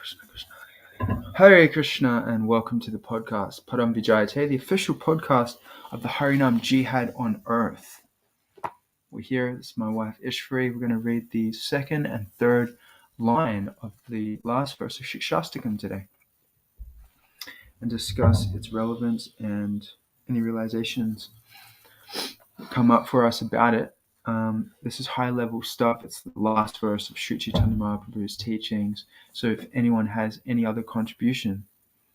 Krishna. Hare Krishna, and welcome to the podcast, Param Vijayate, the official podcast of the Harinam Jihad on earth. We're here, this is my wife Ishvari. We're going to read the second and third line of the last verse of Siksastakam today and discuss its relevance and any realizations that come up for us about it. This is high-level stuff. It's the last verse of Sri Chaitanya Mahaprabhu's teachings. So if anyone has any other contribution,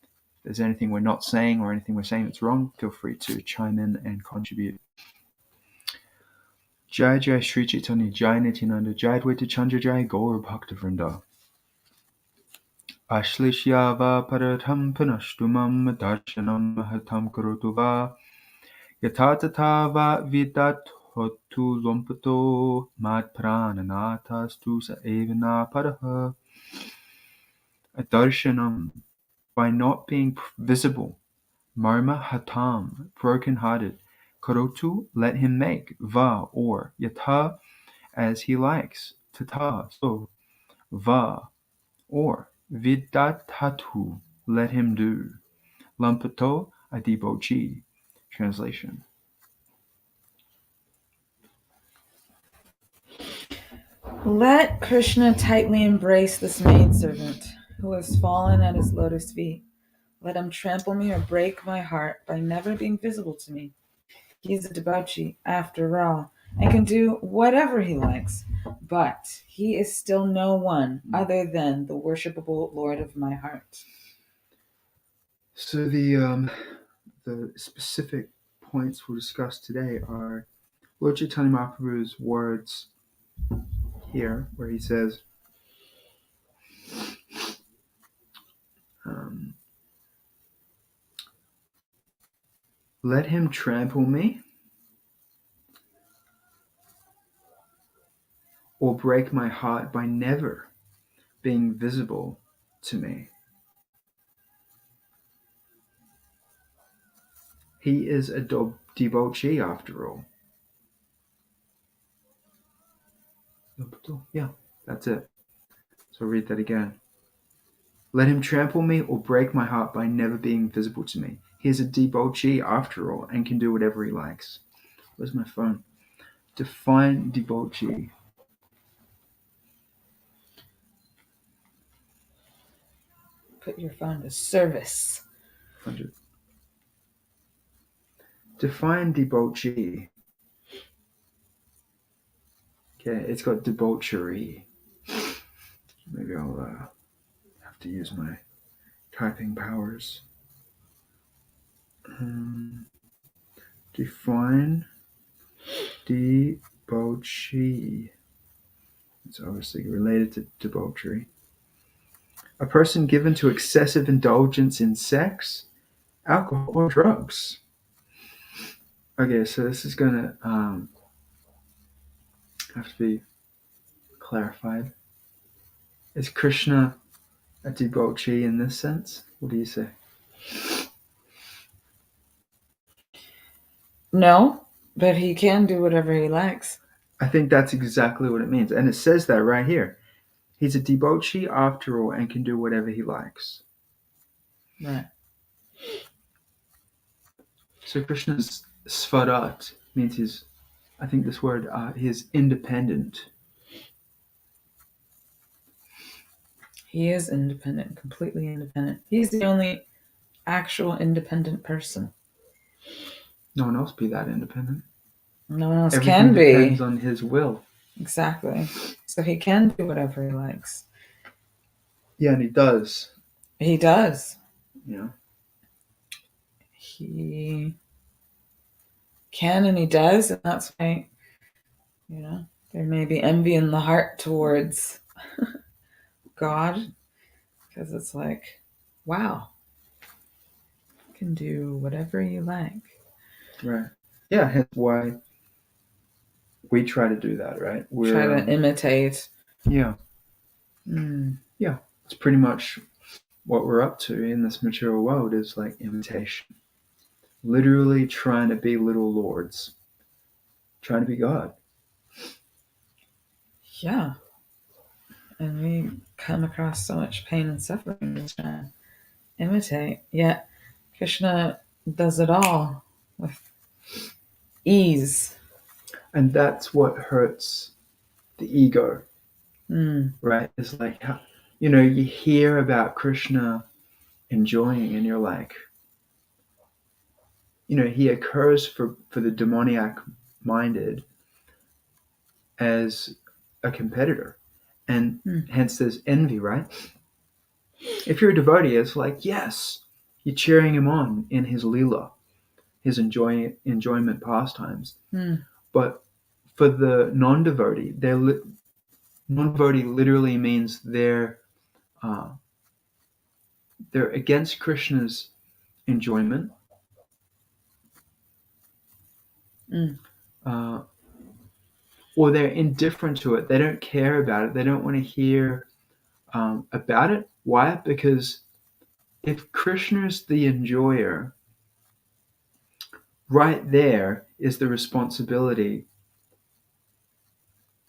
if there's anything we're not saying or anything we're saying that's wrong, feel free to chime in and contribute. Jai Jai Sri Chaitanya, Jai Nityananda, Jai Advaita Chandra, Jai Gaur Bhakta Vrinda. Ashlishyava paratham panashtumam darshanam mahatam karotu va yatatata va vidat hotu lompato mad prananatas sa evana paraha. A darshanam, by not being visible, marma hatam, broken-hearted, karotu, let him make, va, or, yatha, as he likes, tata, so, va, or, vidatatu, let him do, lampato, a debauchee. Translation. Let Krishna tightly embrace this maidservant who has fallen at his lotus feet. Let him trample me or break my heart by never being visible to me. He is a debauchee, after all, and can do whatever he likes, but he is still no one other than the worshipable Lord of my heart. So the specific points we'll discuss today are Lord Chaitanya Mahaprabhu's words here, where he says, let him trample me or break my heart by never being visible to me. He is a debauchee after all. Yeah, that's it. So I'll read that again. Let him trample me or break my heart by never being visible to me. He is a debauchee after all and can do whatever he likes. Where's my phone? Define debauchee. Put your phone to service. 100. Define debauchee. Okay, it's got debauchery. Maybe I'll have to use my typing powers. Define debauchee. It's obviously related to debauchery. A person given to excessive indulgence in sex, alcohol, or drugs. Okay, so this is gonna have to be clarified. Is Krishna a debauchee in this sense? What do you say? No, but he can do whatever he likes. I think that's exactly what it means. And it says that right here. He's a debauchee after all and can do whatever he likes. Right. So Krishna's svarat means I think this word, he is independent. He is independent, completely independent. He's the only actual independent person. No one else be that independent. No one else Everything can be. depends on his will. Exactly. So he can do whatever he likes. Yeah, and he does. He does. Yeah. He can and he does, and that's why, there may be envy in the heart towards God, because it's like, wow, you can do whatever you like. Right. Yeah, hence why we try to do that, right? We try to imitate. Yeah. Yeah. It's pretty much what we're up to in this material world is like imitation. Literally trying to be little lords. Trying to be God. Yeah. And we come across so much pain and suffering, just trying to imitate. Yet Krishna does it all with ease. And that's what hurts the ego, Mm. right? It's like, you hear about Krishna enjoying, and you're like, he occurs for the demoniac minded as a competitor. And hence there's envy, right? If you're a devotee, it's like, yes, you're cheering him on in his lila, his enjoyment pastimes. But for the non-devotee, non-devotee literally means they're against Krishna's enjoyment. Or they're indifferent to it. They don't care about it. They don't want to hear about it. Why? Because if Krishna's the enjoyer, right there is the responsibility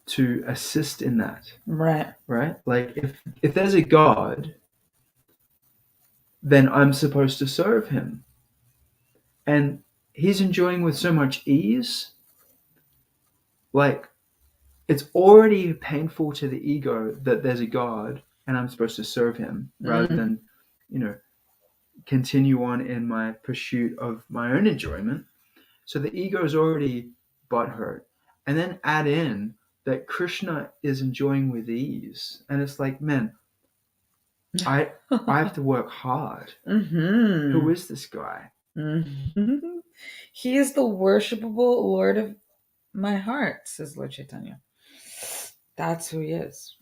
to assist in that. Right. Right? Like if there's a God, then I'm supposed to serve him. And he's enjoying with so much ease. Like, it's already painful to the ego that there's a God and I'm supposed to serve him rather than, continue on in my pursuit of my own enjoyment. So the ego is already butthurt. And then add in that Krishna is enjoying with ease. And it's like, man, I have to work hard. Who is this guy? He is the worshipable Lord of my heart, says Lord Chaitanya. That's who he is.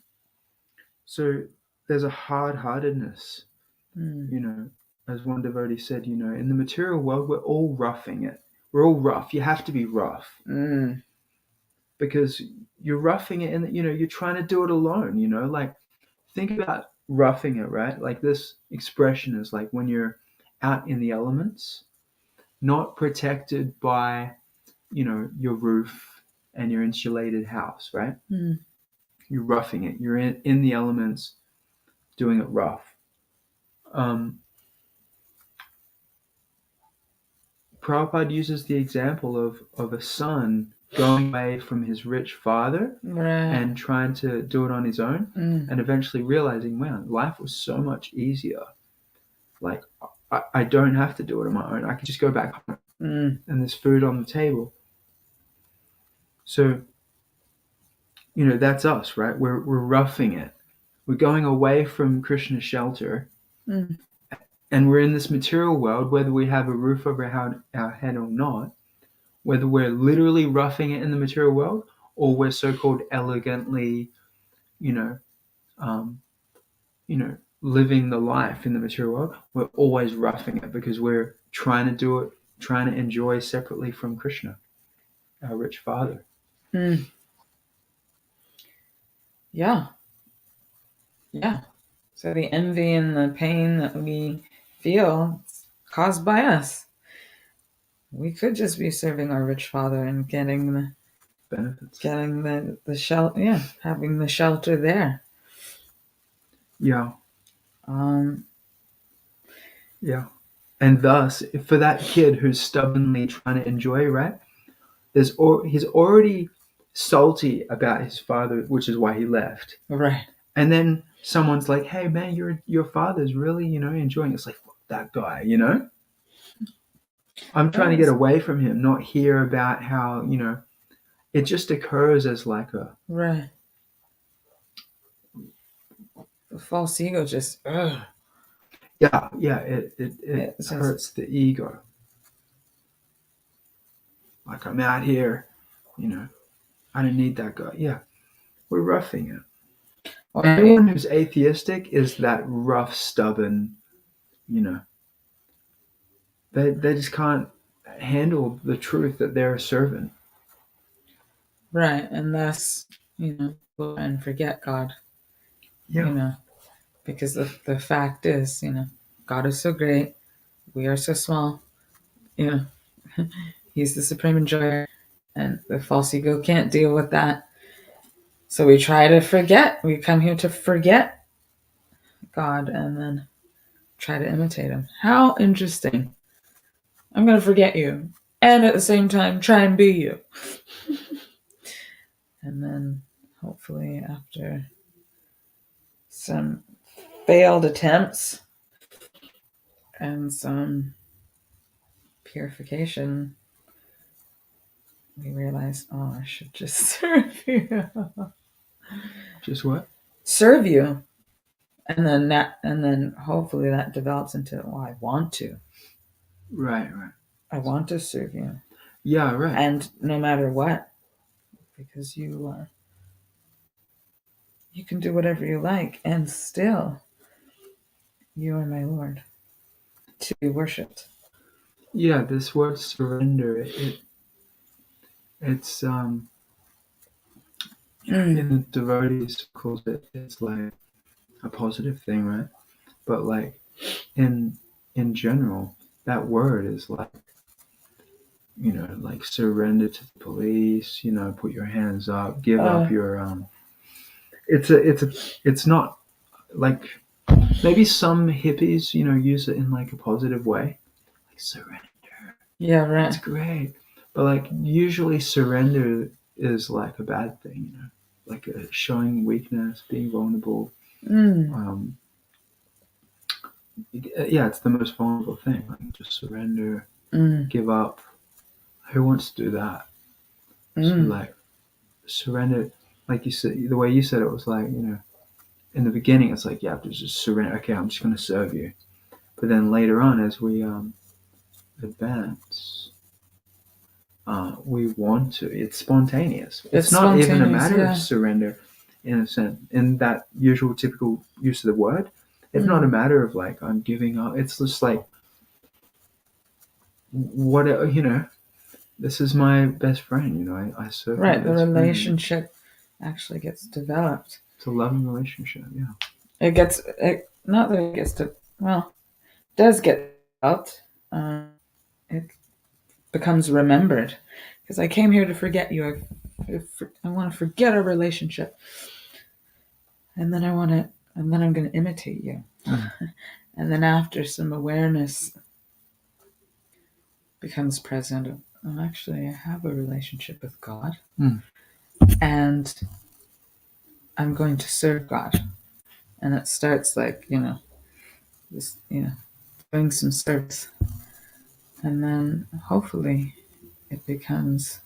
So there's a hard-heartedness, as one devotee said, in the material world, we're all roughing it. We're all rough. You have to be rough. Because you're roughing it and, you're trying to do it alone, like think about roughing it, right? Like this expression is like when you're out in the elements, not protected by, your roof and your insulated house, right? You're roughing it. You're in the elements, doing it rough. Prabhupada uses the example of a son going away from his rich father and trying to do it on his own and eventually realizing, wow, life was so much easier. Like, I don't have to do it on my own. I can just go back home and there's food on the table. So, that's us, right? We're roughing it. We're going away from Krishna's shelter. And we're in this material world, whether we have a roof over our head or not, whether we're literally roughing it in the material world or we're so-called elegantly, living the life in the material world, we're always roughing it because we're trying to do it, trying to enjoy separately from Krishna, our rich father. Yeah. So the envy and the pain that we feel is caused by us. We could just be serving our rich father and getting the benefits, getting the shelter, having the shelter there. Yeah. And thus, for that kid who's stubbornly trying to enjoy, right? He's already salty about his father, which is why he left. Right. And then someone's like, "Hey, man, your father's really, enjoying." It's like, fuck that guy, I'm trying to get away from him, not hear about how, it just occurs as like a right. The false ego just. It hurts the ego. Like, I'm out here, I don't need that guy. Yeah, we're roughing it. Anyone who's atheistic is that rough, stubborn, they just can't handle the truth that they're a servant. Right, and thus, go and forget God. Yeah. Because the fact is, God is so great, we are so small. He's the supreme enjoyer, and the false ego can't deal with that. So we try to forget. We come here to forget God and then try to imitate him. How interesting. I'm going to forget you and at the same time try and be you. And then hopefully after some failed attempts and some purification, we realized, oh, I should just serve you. Just what? Serve you. And then hopefully that develops into, well, I want to. Right. I want to serve you. Yeah, right. And no matter what, because you can do whatever you like, and still you are my Lord to be worshipped. Yeah, this word surrender, it's in the devotees calls it's like a positive thing, right? But like in general, that word is like, like surrender to the police, put your hands up, give up your it's not like, maybe some hippies, use it in like a positive way, like surrender. Yeah, right. It's great. But like usually surrender is like a bad thing, like showing weakness, being vulnerable. Yeah, it's the most vulnerable thing. Like just surrender, give up. Who wants to do that? So like surrender, like you said, the way you said it was like, in the beginning it's like you have to just surrender. Okay, I'm just going to serve you. But then later on, as we advance, we want to. It's spontaneous. It's not even a matter of surrender, in a sense, in that usual typical use of the word. It's not a matter of like I'm giving up. It's just like, what, this is my best friend. I serve. Right, the relationship actually gets developed. It's a loving relationship. Yeah. It does get developed. It becomes remembered, because I came here to forget you. I want to forget our relationship, and then I'm going to imitate you. And then after some awareness becomes present, actually I have a relationship with God, and I'm going to serve God. And it starts like, just, doing some service. And then hopefully it becomes,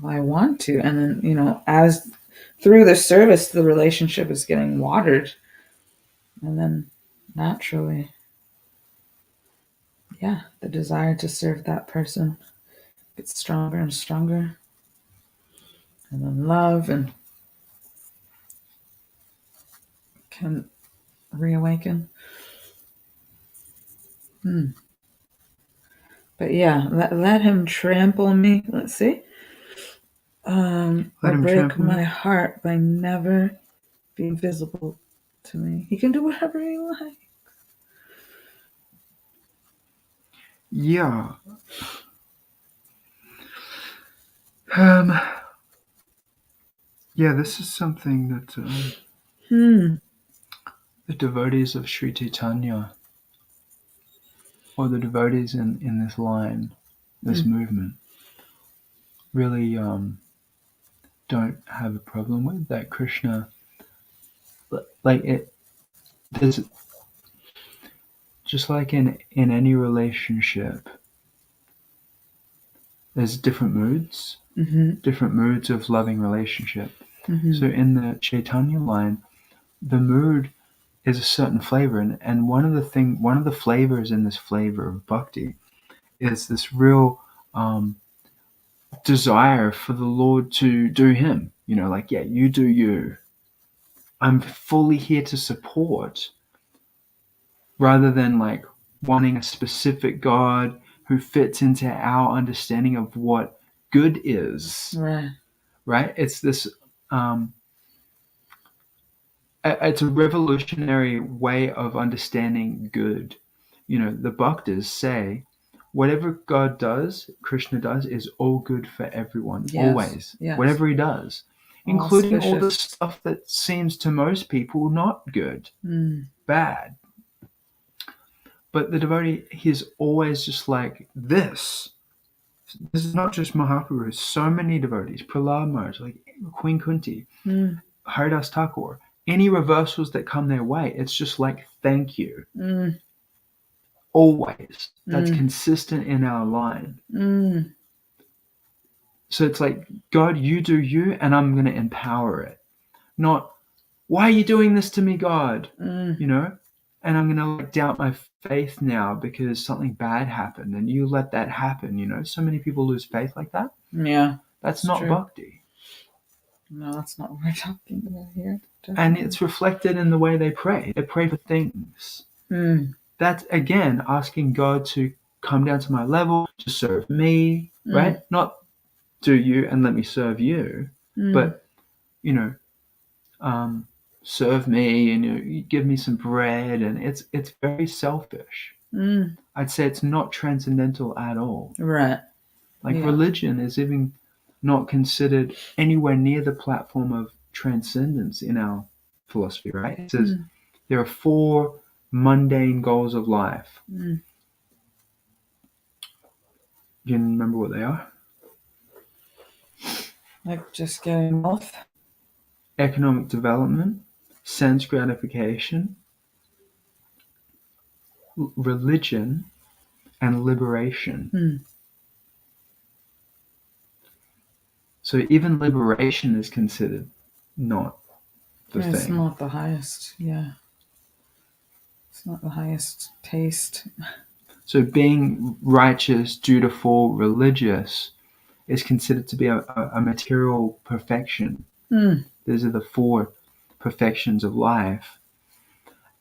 well, I want to. And then, as through the service, the relationship is getting watered. And then naturally, the desire to serve that person gets stronger and stronger. And then love can reawaken. But let him trample me. Let's see. Or break my heart by never being visible to me. He can do whatever he likes. Yeah. Yeah, this is something that the devotees of Sri Chaitanya, or the devotees in this line, this movement, really don't have a problem with. That Krishna, like there's just like in any relationship, there's different moods, different moods of loving relationship. So in the Chaitanya line, the mood is a certain flavor, and one of the flavors in this flavor of bhakti is this real desire for the Lord to do him. Like, yeah, you do you. I'm fully here to support, rather than like wanting a specific God who fits into our understanding of what good is. Right? It's this it's a revolutionary way of understanding good. The bhaktas say whatever God does, Krishna does, is all good for everyone. Always. Whatever he does. including all the Auspicious. stuff that seems to most people not good, bad. But the devotee, he's always just like this. This is not just Mahaprabhu. So many devotees, Prahlad Maharaj, like Queen Kunti, Haridas Thakur, any reversals that come their way, it's just like, thank you. Always. That's consistent in our line. So it's like, God, you do you, and I'm going to empower it. Not, why are you doing this to me, God? You know? And I'm going to like doubt my faith now because something bad happened, and you let that happen, you know? So many people lose faith like that. Yeah. That's not true. Bhakti. No, that's not what we're talking about here. Definitely. And it's reflected in the way they pray. They pray for things. That's, again, asking God to come down to my level, to serve me, right? Not do you and let me serve you, but, you know, serve me and you give me some bread. And it's very selfish. I'd say it's not transcendental at all. Right. Like Yeah. religion is even not considered anywhere near the platform of transcendence in our philosophy, right? It says there are 4 mundane goals of life. You can remember what they are? Like just getting wealth. Economic development, sense gratification, religion, and liberation. So even liberation is considered not the thing. It's not the highest. Yeah. It's not the highest taste. So being righteous, dutiful, religious is considered to be a material perfection. These are the 4 perfections of life.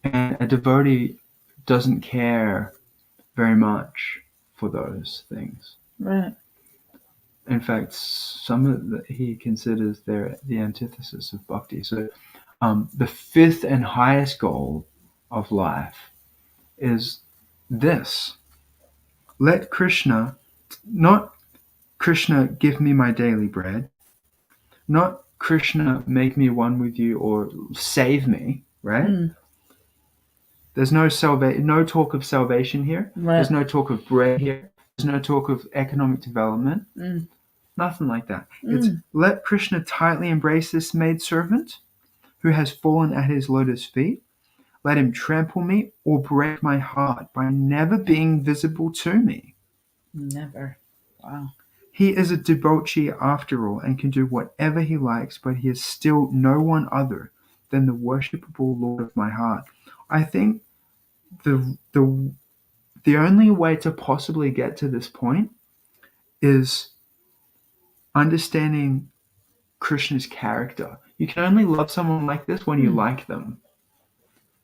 And a devotee doesn't care very much for those things. Right. In fact, some of he considers they're the antithesis of bhakti. So the 5th and highest goal of life is this. Let Krishna, not Krishna give me my daily bread, not Krishna make me one with you or save me, right? There's no talk of salvation here. Right. There's no talk of bread here. There's no talk of economic development. Nothing like that. It's let Krishna tightly embrace this maidservant who has fallen at his lotus feet. Let him trample me or break my heart by never being visible to me. Never. Wow. He is a debauchee after all and can do whatever he likes, but he is still no one other than the worshipable Lord of my heart. I think the only way to possibly get to this point is understanding Krishna's character. You can only love someone like this when you like them.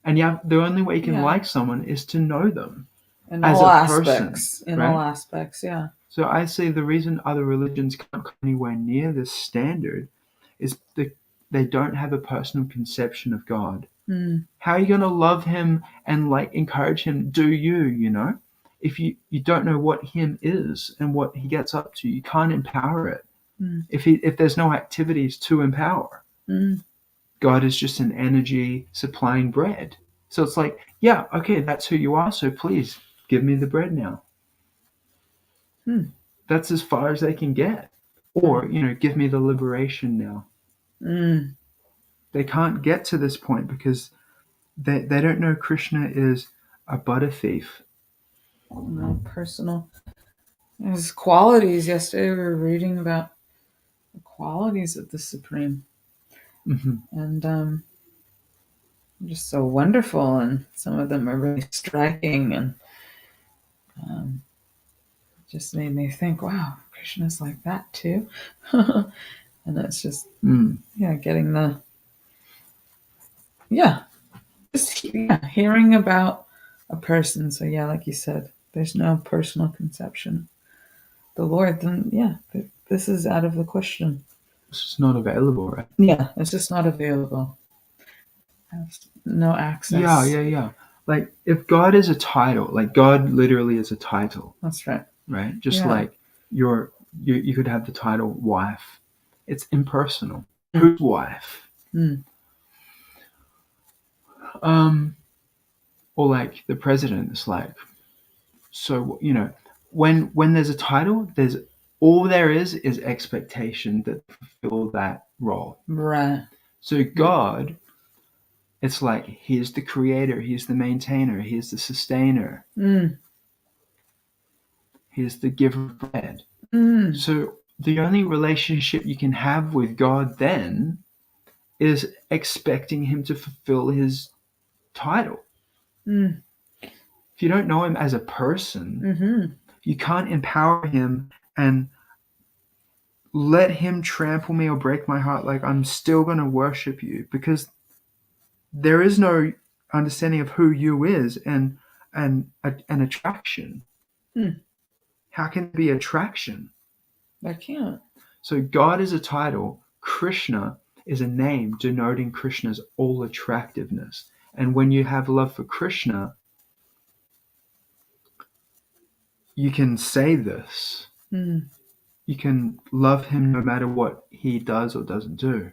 And the only way you can like someone is to know them as a person. In all aspects, yeah. So I say the reason other religions can't come anywhere near this standard is they don't have a personal conception of God. How are you going to love him and like encourage him? Do you know? If you don't know what him is and what he gets up to, you can't empower it. If there's no activities to empower. God is just an energy supplying bread. So it's like, yeah, okay, that's who you are. So please give me the bread now. That's as far as they can get. Or, give me the liberation now. They can't get to this point because they don't know Krishna is a butter thief. No personal. There's qualities. Yesterday we were reading about the qualities of the Supreme. And just so wonderful, and some of them are really striking, and just made me think, wow, Krishna's like that too. And that's just getting the hearing about a person. So like you said, there's no personal conception. The Lord, then this is out of the question. It's just not available, right? Yeah, it's just not available. Has no access. Yeah. Like if God is a title, like God literally is a title. That's right. Right? Just like you could have the title wife. It's impersonal. whose wife? Mm. Or like the president is like, so when there's a title, there's all there is expectation that fulfill that role. Right. So God, it's like he's the creator, he's the maintainer, he's the sustainer, Mm. he's the giver of bread. Mm. So the only relationship you can have with God then is expecting him to fulfill his title. Mm. If you don't know him as a person, Mm-hmm. you can't empower him and let him trample me or break my heart. Like, I'm still going to worship you, because there is no understanding of who you is and an attraction. Mm. How can it be attraction? I can't. So God is a title. Krishna is a name denoting Krishna's all attractiveness. And when you have love for Krishna, you can say this. Mm. You can love him no matter what he does or doesn't do.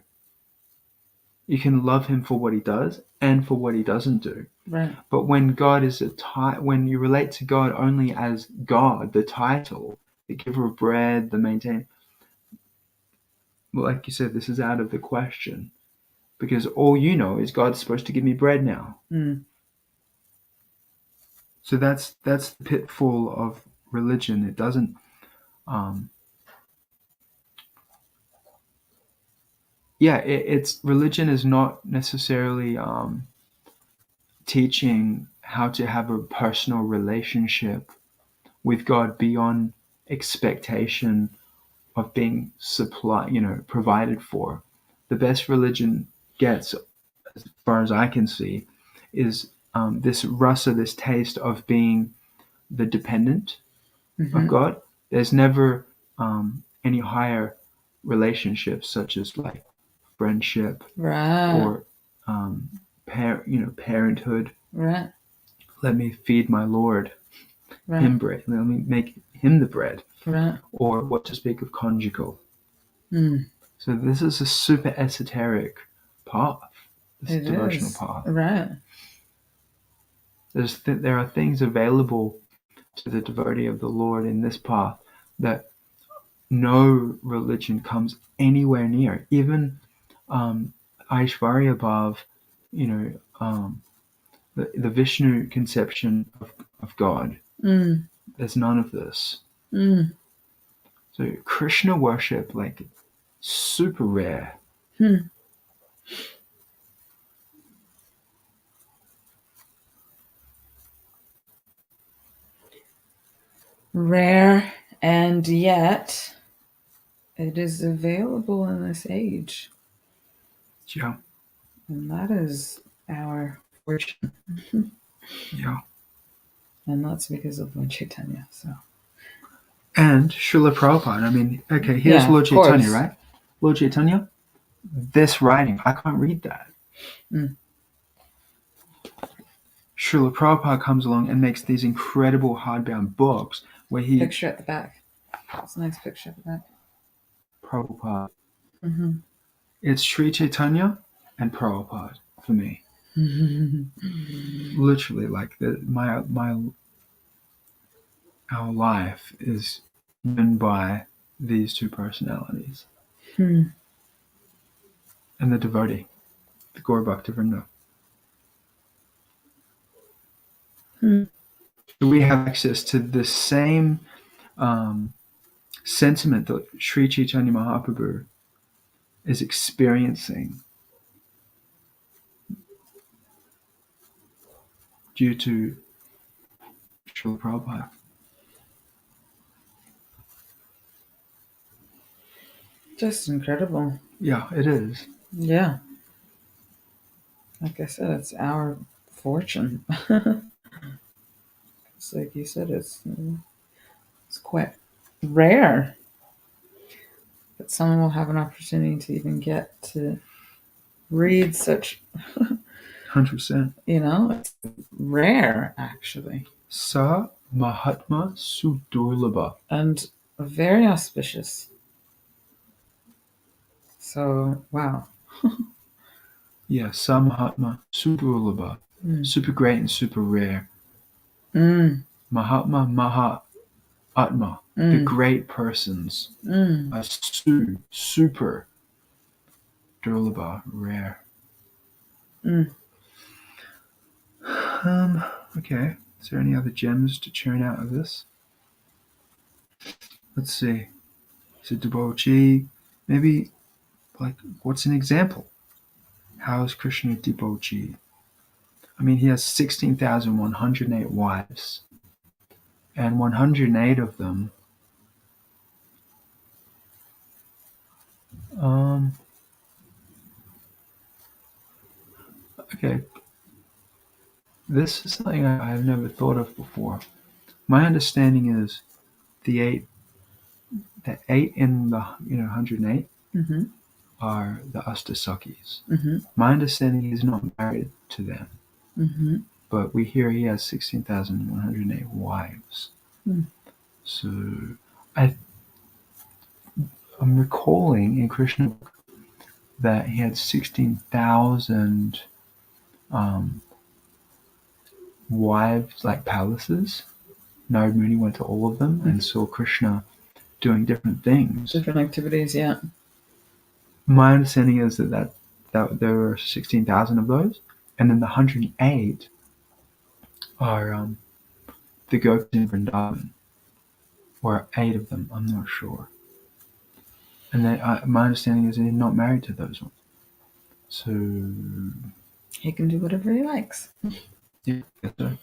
You can love him for what he does and for what he doesn't do. Right. But when God is when you relate to God only as God, the title, the giver of bread, the maintainer, well, like you said, this is out of the question, because all you know is God's supposed to give me bread now. Mm. So that's the pitfall of religion. It doesn't. It's religion is not necessarily teaching how to have a personal relationship with God beyond expectation of being provided for. The best religion gets, as far as I can see, is this rasa, this taste of being the dependent of Mm-hmm. God. There's never any higher relationships, such as like friendship Right. or parenthood. Right. Let me feed my Lord Right. him bread. Let me make him the bread. Right. Or what to speak of conjugal. Mm. So this is a super esoteric path, this It devotional is. path. Right. There are things available to the devotee of the Lord in this path that no religion comes anywhere near. Even Aishwarya Bhav, the Vishnu conception of God. Mm. There's none of this. Mm. So Krishna worship, like, super rare. Hmm. Rare, and yet it is available in this age. Yeah. And that is our fortune. Yeah. And that's because of Lord Chaitanya. So And Srila Prabhupada. I mean, okay, here's Yeah, Lord of course. Chaitanya, right? Lord Chaitanya, this writing, I can't read that. Mm. Srila Prabhupada comes along and makes these incredible hardbound books where he... Picture at the back. That's a nice picture at the back. Prabhupada. Mm-hmm. It's Sri Chaitanya and Prabhupada for me. Literally, like, our life is driven by these two personalities. Hmm. And the devotee, the Gaur Bhakta Vrinda. Hmm. We have access to the same sentiment that Sri Chaitanya Mahaprabhu is experiencing due to Srila Prabhupada. Just incredible. Yeah, it is. Yeah. Like I said, it's our fortune. It's like you said, it's quite rare that someone will have an opportunity to even get to read such, 100%. it's rare, actually. Sa Mahatma Sudurlabha. And very auspicious. So, wow. Yeah, Samahatma, super Ulaba, super great and super rare. Mahatma, Mahatma, the great persons are super Durlaba, rare. Okay. Is there any other gems to churn out of this? Let's see. So debauchee, maybe like what's an example? How is Krishna debauchee? I mean, he has 16,108 wives, and 108 of them. Okay. This is something I've never thought of before. My understanding is the eight in the 108 are the Astasakis. My understanding he's not married to them, but we hear he has 16,108 wives. So I'm recalling in Krishna that he had 16,000 wives, like palaces. Narad Muni went to all of them and saw Krishna doing different things. Different activities, yeah. My understanding is that there were 16,000 of those, and then the 108 are the goats in Vrindavan, or 8 of them, I'm not sure. And then my understanding is he's not married to those ones. So he can do whatever he likes. Yeah, so.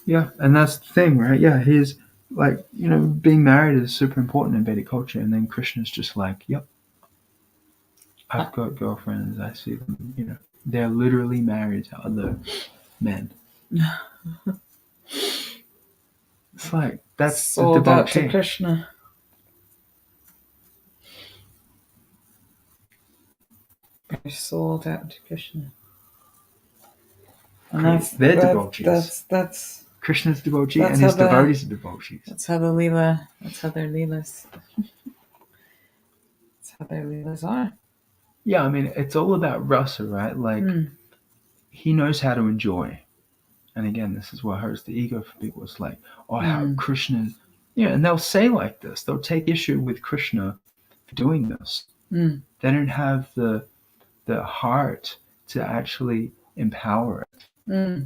Yeah, and that's the thing, right? Yeah, he's like, being married is super important in Vedic culture, and then Krishna's just like, yep, I've got girlfriends, I see them, they're literally married to other men. It's like, that's sold the out to debauchee. Krishna. They're sold out to Krishna. And they're debauchees. That's Krishna's debauchee, and his devotees are debauchees. That's how their leelas. That's how their leelas are. Yeah, I mean, it's all about rasa, right? Like, he knows how to enjoy. And again, this is what hurts the ego for people. It's like, how Krishna, and they'll say like this. They'll take issue with Krishna for doing this. They don't have the heart to actually empower it,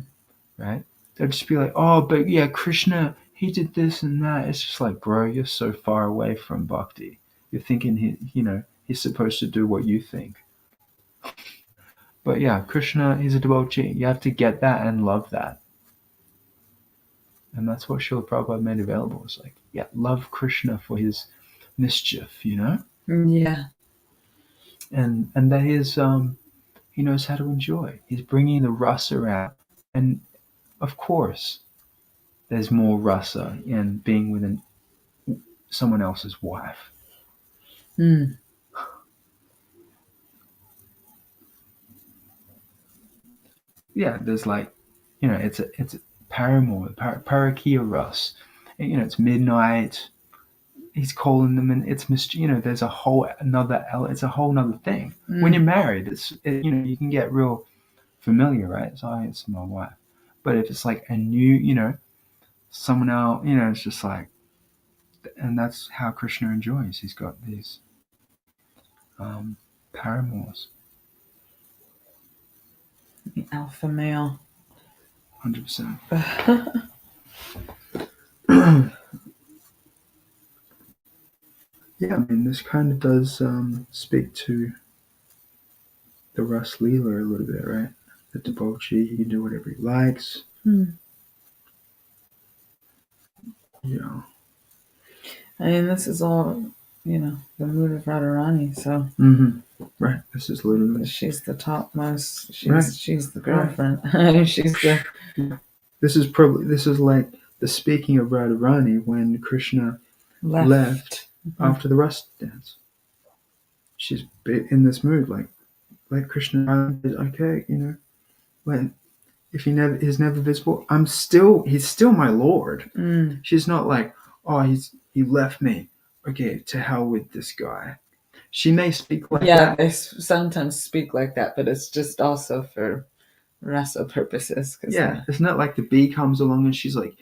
right? They'll just be like, but yeah, Krishna, he did this and that. It's just like, bro, you're so far away from bhakti. You're thinking he's supposed to do what you think. But yeah, Krishna, he's a devotee. You have to get that and love that. And that's what Srila Prabhupada made available. It's like, yeah, love Krishna for his mischief, Yeah. And that is, he knows how to enjoy. He's bringing the rasa out. And of course, there's more rasa in being with someone else's wife. Yeah, there's like, it's a paramour, parakia ras. It's midnight. He's calling them, and it's there's a whole it's a whole nother thing. When you're married, you can get real familiar, right? It's my wife. But if it's like a new, someone else, it's just like, and that's how Krishna enjoys. He's got these paramours. The alpha male. 100%. Yeah, I mean, this kind of does speak to the Ras Leela a little bit, right? The debauchee, he can do whatever he likes. Yeah. I mean, this is all, the mood of Radharani, so. Right. This is literally. She's the topmost. Right. She's the girlfriend. She's the. This is like the speaking of Radharani when Krishna left after the Ras dance. She's in this mood, like Krishna is okay, when if he's never visible, he's still my lord. She's not like, he left me. Okay, to hell with this guy. She may speak like Yeah, that. they sometimes speak like that, but it's just also for rasa purposes. Yeah, it's not like the bee comes along and she's like,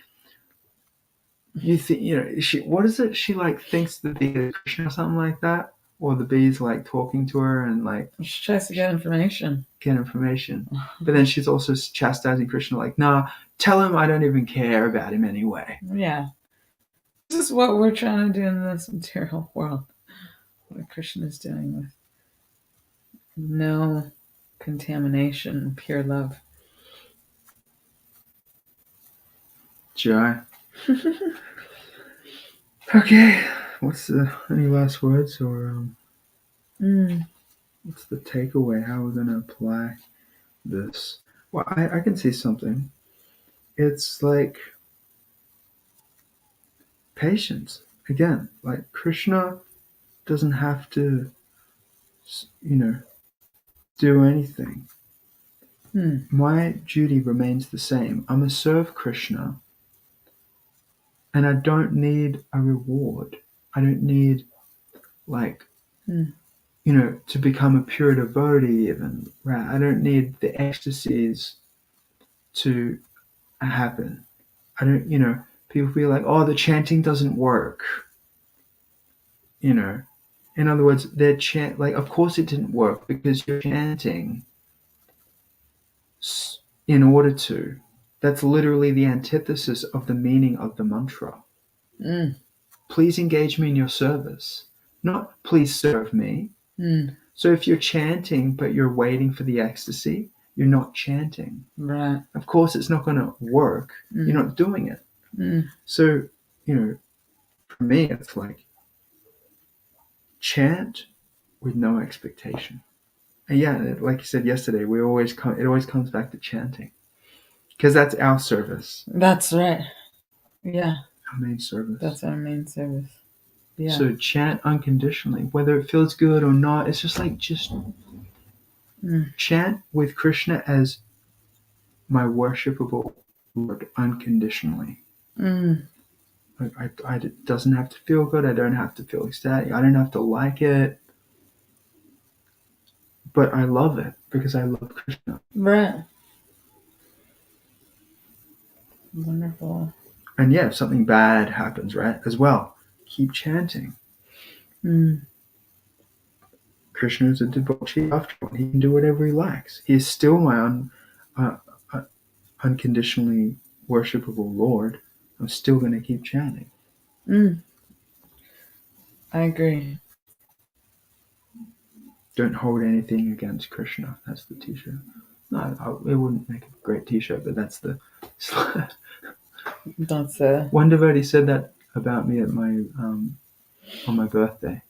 you think, what is it? She like thinks the bee is Krishna or something like that, or the bee's like talking to her and like she tries to get information. But then she's also chastising Krishna, like, nah, tell him I don't even care about him anyway. Yeah, this is what we're trying to do in this material world. What Krishna is doing with no contamination, pure love. Joy. Okay, any last words or what's the takeaway? How are we going to apply this? Well, I can see something. It's like patience. Again, like Krishna doesn't have to, do anything. My duty remains the same. I'm a serve Krishna, and I don't need a reward. I don't need, like, to become a pure devotee even. Right? I don't need the ecstasies to happen. I don't, people feel like, oh, the chanting doesn't work. In other words, their chant, like, of course it didn't work because you're chanting in order to. That's literally the antithesis of the meaning of the mantra. Please engage me in your service, not please serve me. So if you're chanting but you're waiting for the ecstasy, you're not chanting. Right. Of course, it's not going to work. You're not doing it. So, for me, it's like chant with no expectation. And yeah, like you said yesterday, it always comes back to chanting because that's our service. That's right. Yeah. Our main service. That's our main service. Yeah. So chant unconditionally, whether it feels good or not. It's just like chant with Krishna as my worshipable Lord unconditionally. It doesn't have to feel good. I don't have to feel ecstatic. I don't have to like it. But I love it because I love Krishna. Right. Wonderful. And yeah, if something bad happens, right, as well, keep chanting. Krishna is a debauchee after all. He can do whatever he likes. He is still my unconditionally worshipable Lord. I'm still going to keep chanting. I agree. Don't hold anything against Krishna. That's the t-shirt. No, it wouldn't make a great t-shirt, but that's the... That's One devotee said that about me at my on my birthday.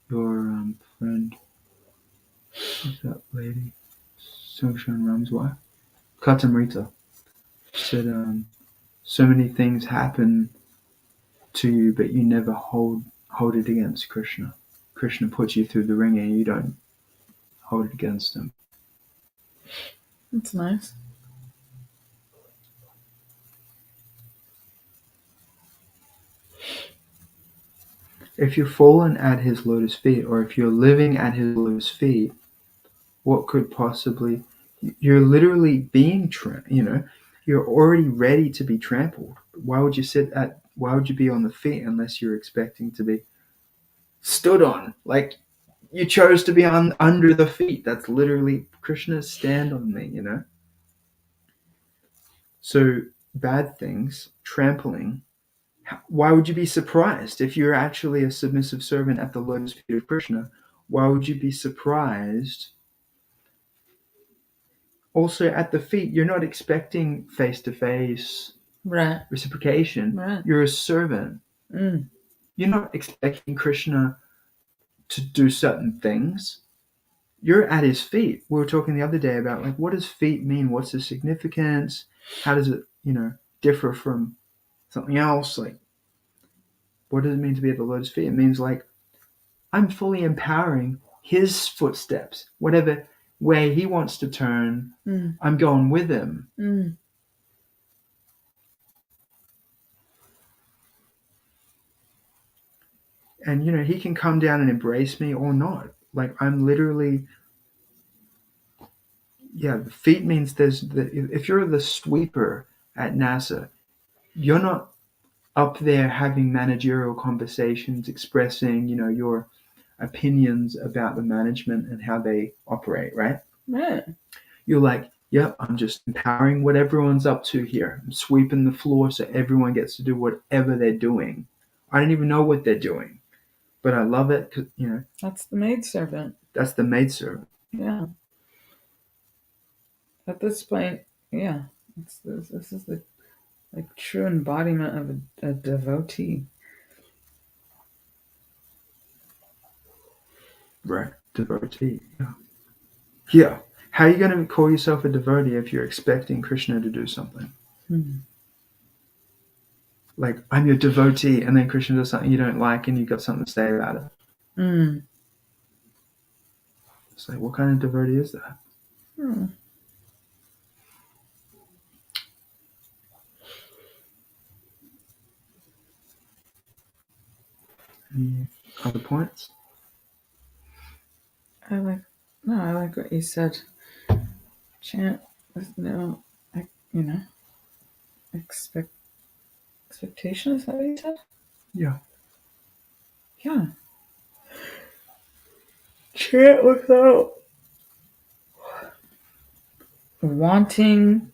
Your friend, what's that lady? Songshan Ram's wife, Katamrita, said, so many things happen to you, but you never hold it against Krishna. Krishna puts you through the ringer, and you don't hold it against him. That's nice. If you're fallen at his lotus feet, or if you're living at his lotus feet, what could possibly... You're literally being you're already ready to be trampled. Why would you be on the feet unless you're expecting to be stood on? Like, you chose to be under the feet. That's literally Krishna's stand on me, So bad things, trampling. Why would you be surprised if you're actually a submissive servant at the lotus feet of Krishna? Why would you be surprised? Also, at the feet, you're not expecting face-to-face reciprocation. Right. You're a servant. You're not expecting Krishna to do certain things. You're at his feet. We were talking the other day about, like, what does feet mean? What's the significance? How does it, differ from something else? Like, what does it mean to be at the Lord's feet? It means, like, I'm fully empowering his footsteps. Whatever way he wants to turn, I'm going with him. And he can come down and embrace me or not. Like I'm literally, yeah. The feet means if you're the sweeper at NASA, you're not up there having managerial conversations, expressing your opinions about the management and how they operate, right? Right. You're like, yep, I'm just empowering what everyone's up to here. I'm sweeping the floor so everyone gets to do whatever they're doing. I don't even know what they're doing, but I love it because That's the maidservant. that's the maidservant. Yeah. At this point, yeah, this is the like true embodiment of a devotee. Right, devotee. Yeah. Yeah. How are you going to call yourself a devotee if you're expecting Krishna to do something? Hmm. Like, I'm your devotee, and then Krishna does something you don't like, and you've got something to say about it. Hmm. It's like, what kind of devotee is that? Hmm. Any other points? I like what you said. Chant with no, expect expectation. Is that what you said? Yeah. Yeah. Chant without wanting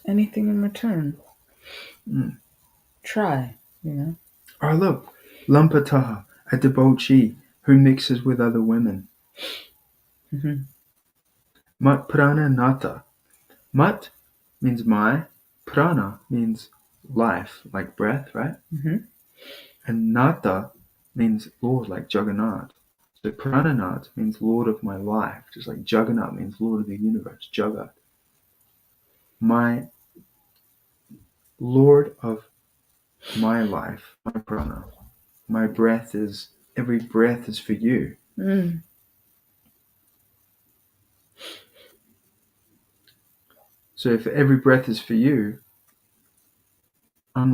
anything in return. Mm. Try, Oh, look. Lampataha, a debauchee who mixes with other women. Mm-hmm. Mat prana nata. Mat means my. Prana means life, like breath, right? Mm-hmm. And nata means Lord, like Jagannath. So Prananath means Lord of my life, just like Jagannath means Lord of the universe, Jagat. My Lord of my life, my prana. My breath is, every breath is for you. Mm. So if every breath is for you, I'm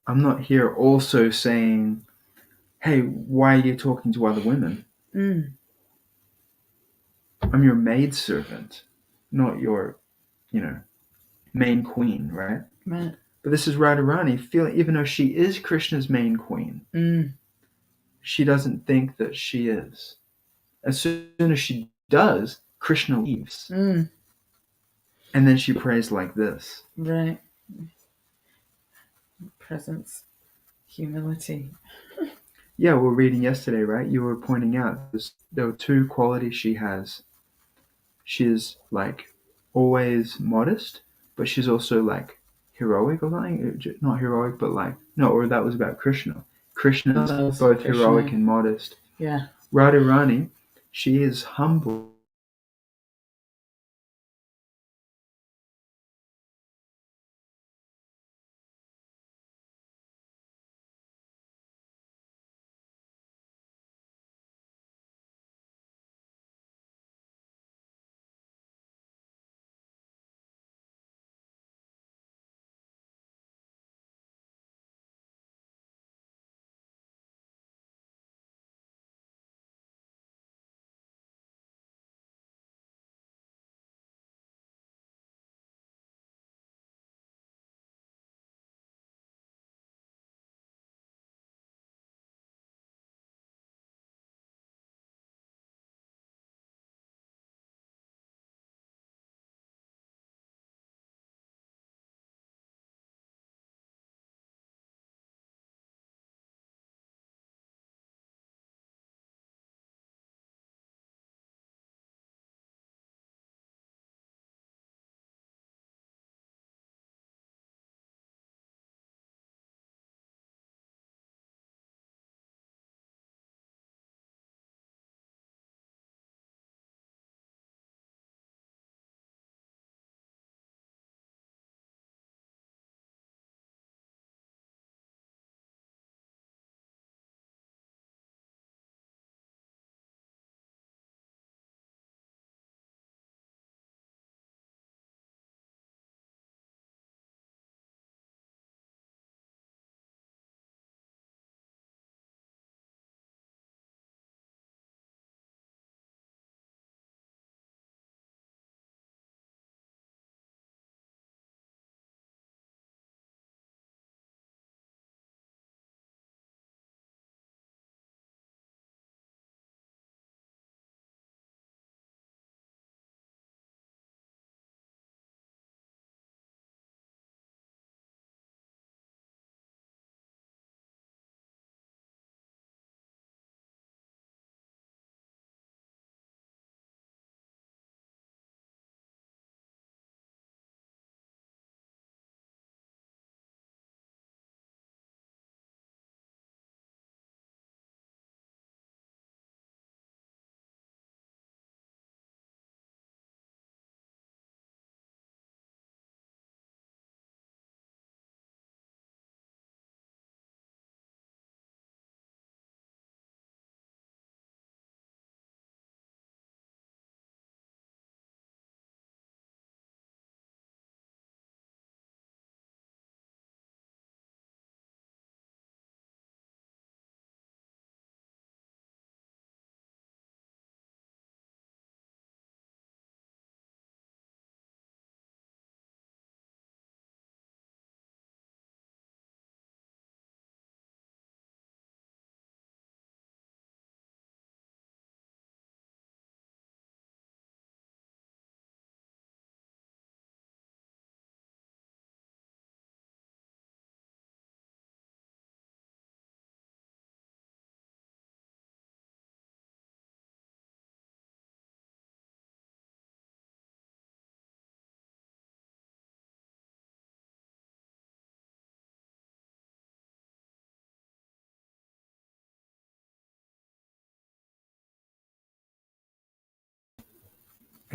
not here also saying, hey, why are you talking to other women? Mm. I'm your maidservant, not your, main queen, right? Right. But this is Radharani feeling, even though she is Krishna's main queen, Mm. she doesn't think that she is. As soon as she does, Krishna leaves. Mm. And then she prays like this. Right. Presence, humility. Yeah, we were reading yesterday, right? You were pointing out there were two qualities she has. She's like always modest, but she's also like heroic or something. Not heroic, but like, no, or that was about Krishna. Krishna's Oh, that was both Krishna. heroic and modest. Yeah. Radharani, she is humble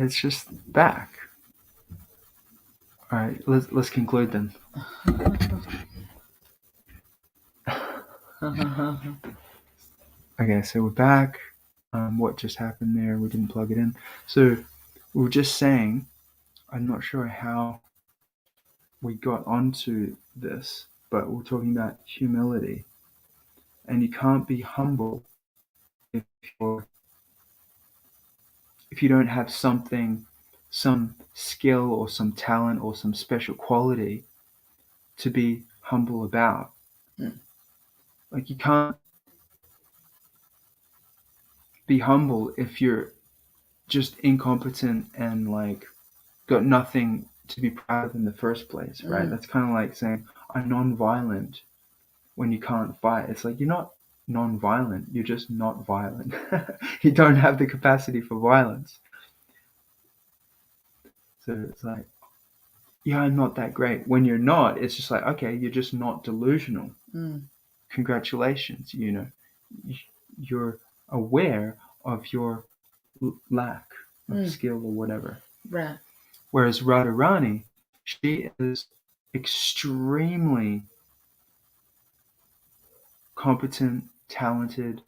it's just back. All right, let's conclude then. Okay, so we're back. What just happened there? We didn't plug it in. So we were just saying, I'm not sure how we got onto this, but we're talking about humility. And you can't be humble if you don't have something, some skill or some talent or some special quality to be humble about. Like, you can't be humble if you're just incompetent and like got nothing to be proud of in the first place, right? That's kind of like saying I'm non-violent when you can't fight. It's like, you're not non-violent, you're just not violent. You don't have the capacity for violence. So it's like, yeah, I'm not that great. When you're not, it's just like, okay, you're just not delusional. Congratulations, you're aware of your lack of skill or whatever. Right. Whereas Radharani, she is extremely competent, talented.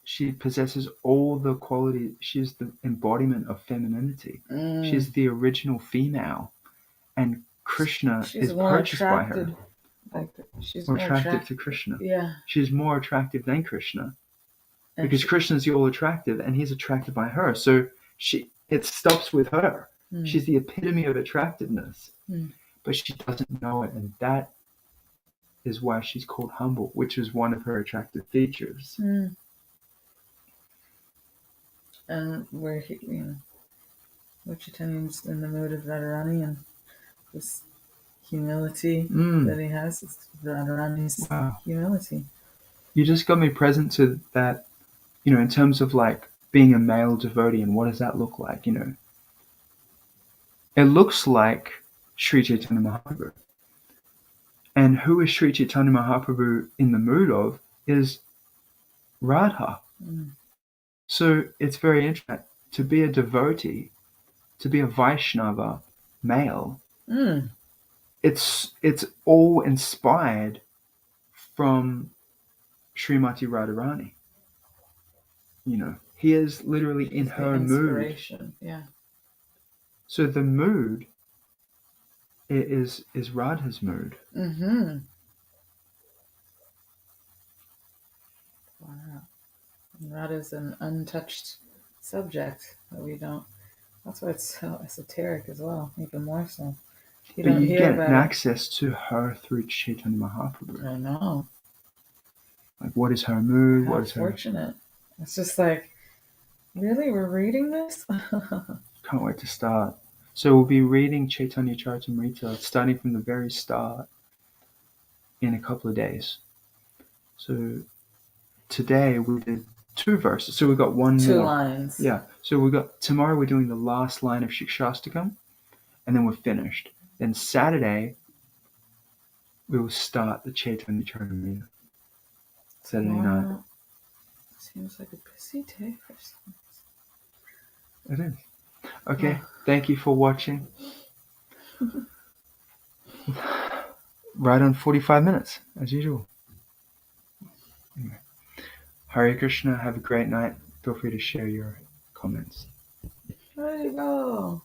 She possesses all the qualities. She's the embodiment of femininity. She's the original female. And Krishna She's is more purchased by her. attracted. Like, she's More more attractive to Krishna. Yeah. She's more attractive than Krishna. And Because Krishna's the all attractive and he's attracted by her. So it stops with her. She's the epitome of attractiveness. But she doesn't know it, and that is why she's called humble, which is one of her attractive features. And where Chaitanya in the mood of Radharani, and this humility that he has is Radharani's humility. You just got me present to that, in terms of like being a male devotee, and what does that look like, It looks like Sri Chaitanya Mahaprabhu. And who is Sri Chaitanya Mahaprabhu in the mood of is Radha. So it's very interesting to be a devotee, to be a Vaishnava male. It's all inspired from Srimati Radharani. He is literally in her mood. Yeah. So the mood is Radha's mood. Wow. And Radha's an untouched subject that we don't. That's why it's so esoteric as well, even more so. You get access to her through Chaitanya Mahaprabhu. I know. Like, what is her mood? How what is fortunate. It's just like, really? We're reading this? Can't wait to start. So we'll be reading Chaitanya Charitamrita starting from the very start in a couple of days. So today we did 2 verses. So we got 1 2 more. lines. Yeah. So tomorrow we're doing the last line of Siksastakam, and then we're finished. Then Saturday we will start the Chaitanya Charitamrita. Saturday night. Seems like a busy day for some. It is. Okay, thank you for watching. Right on 45 minutes, as usual. Anyway. Hare Krishna, have a great night. Feel free to share your comments. There you go.